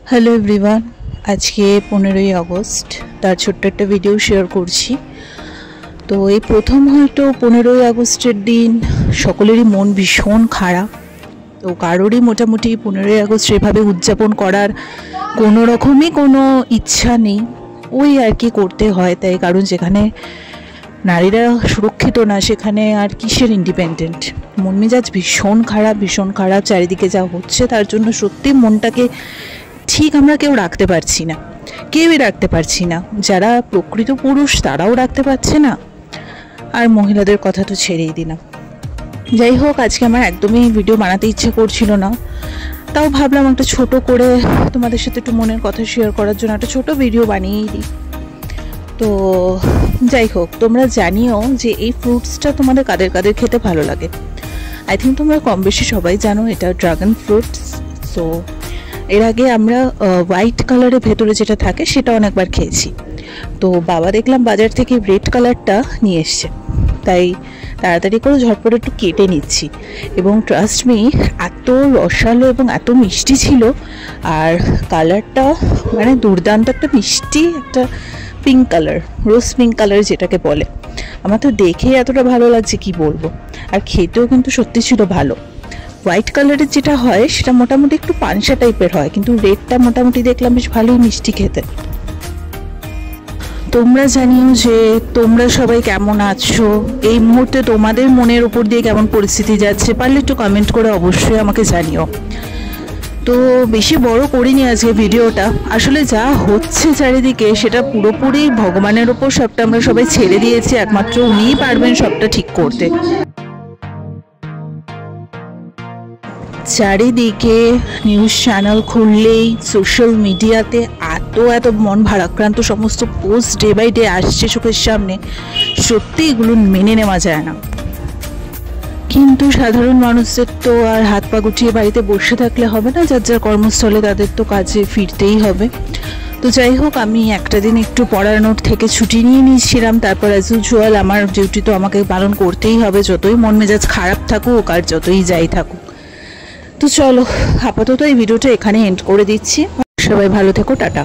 Hello everyone, আজকে 15ই August, তার ছোট্ট একটা ভিডিও শেয়ার করছি। তো এই প্রথম হয়তো 15ই আগস্টের দিন সকলেরই মন ভীষণ খারাপ। তো কারোরই মোটামুটি 15ই আগস্ট এভাবে উদযাপন করার কোনো রকমই কোনো ইচ্ছা নেই, ওই আর কি করতে হয় তাই। কারণ যেখানে নারীরা সুরক্ষিত না সেখানে আর কিসের ইন্ডিপেন্ডেন্ট। মন মেজাজ ভীষণ খারাপ, চারিদিকে যা হচ্ছে তার জন্য সত্যি মনটাকে ঠিক আমরা কেউই রাখতে পারছি না। যারা প্রকৃত পুরুষ তারাও রাখতে পারছে না, আর মহিলাদের কথা তো ছেড়েই দিলাম। যাই হোক, আজকে আমার একদমই ভিডিও বানাতে ইচ্ছে করছিল না, তাও ভাবলাম একটা ছোট করে তোমাদের সাথে একটু মনের কথা শেয়ার করার জন্য একটা ছোট ভিডিও বানিয়েই দিই। তো যাই হোক, তোমরা জানিও যে এই ফ্রুটসটা তোমাদের কাদের কাদের খেতে ভালো লাগে। আই থিঙ্ক তোমরা কম বেশি সবাই জানো এটা ড্রাগন ফ্রুটস। সো এর আগে আমরা হোয়াইট কালারের ভেতরে যেটা থাকে সেটা অনেকবার খেয়েছি। তো বাবা দেখলাম বাজার থেকে রেড কালারটা নিয়ে এসছে, তাই তাড়াতাড়ি করে ঝটপট একটু কেটে নিচ্ছি। এবং ট্রাস্ট মি, এত রসালো এবং এত মিষ্টি ছিল, আর কালারটা মানে দুর্দান্ত, একটা মিষ্টি একটা পিঙ্ক কালার, রোজ পিঙ্ক কালার যেটাকে বলে। আমার তো দেখেই এতটা ভালো লাগছে কি বলবো, আর খেতেও কিন্তু সত্যি ছিল ভালো। হোয়াইট কালারের যেটা হয় সেটা মোটামুটি একটু পানসা টাইপের হয়, কিন্তু রেডটা মোটামুটি দেখলাম বেশ ভালোই মিষ্টি খেতে। তোমরা জানিও যে তোমরা সবাই কেমন আছো, এই মুহূর্তে তোমাদের মনের উপর দিয়ে কেমন পরিস্থিতি যাচ্ছে, পারলে একটু কমেন্ট করে অবশ্যই আমাকে জানিও। তো বেশি বড় করিনি আজকে ভিডিওটা, আসলে যা হচ্ছে চারিদিকে সেটা পুরোপুরি ভগবানের ওপর সবটা আমরা সবাই ছেড়ে দিয়েছি, একমাত্র উনিই পারবেন সবটা ঠিক করতে। চারিদিকে নিউজ চ্যানেল খুললেই, সোশ্যাল মিডিয়াতে এত মন ভারাক্রান্ত সমস্ত পোস্ট ডে বাই ডে আসছে চোখের সামনে, সত্যি এগুলো মেনে নেওয়া যায় না। কিন্তু সাধারণ মানুষদের তো আর হাত পা গুটিয়ে বাড়িতে বসে থাকলে হবে না, যার যার কর্মস্থলে তাদের তো কাজে ফিরতেই হবে। তো যাই হোক, আমি একটা দিন একটু পড়ার নোট থেকে ছুটি নিয়ে নিয়েছিলাম, তারপর অ্যাজ ইউজুয়াল আমার ডিউটি তো আমাকে পালন করতেই হবে, যতই মন মেজাজ খারাপ থাকুক আর যতই যাই থাকুক। তো চলো, আপাতত এই ভিডিওটা এখানে এন্ড করে দিচ্ছি। সবাই ভালো থেকো, টাটা।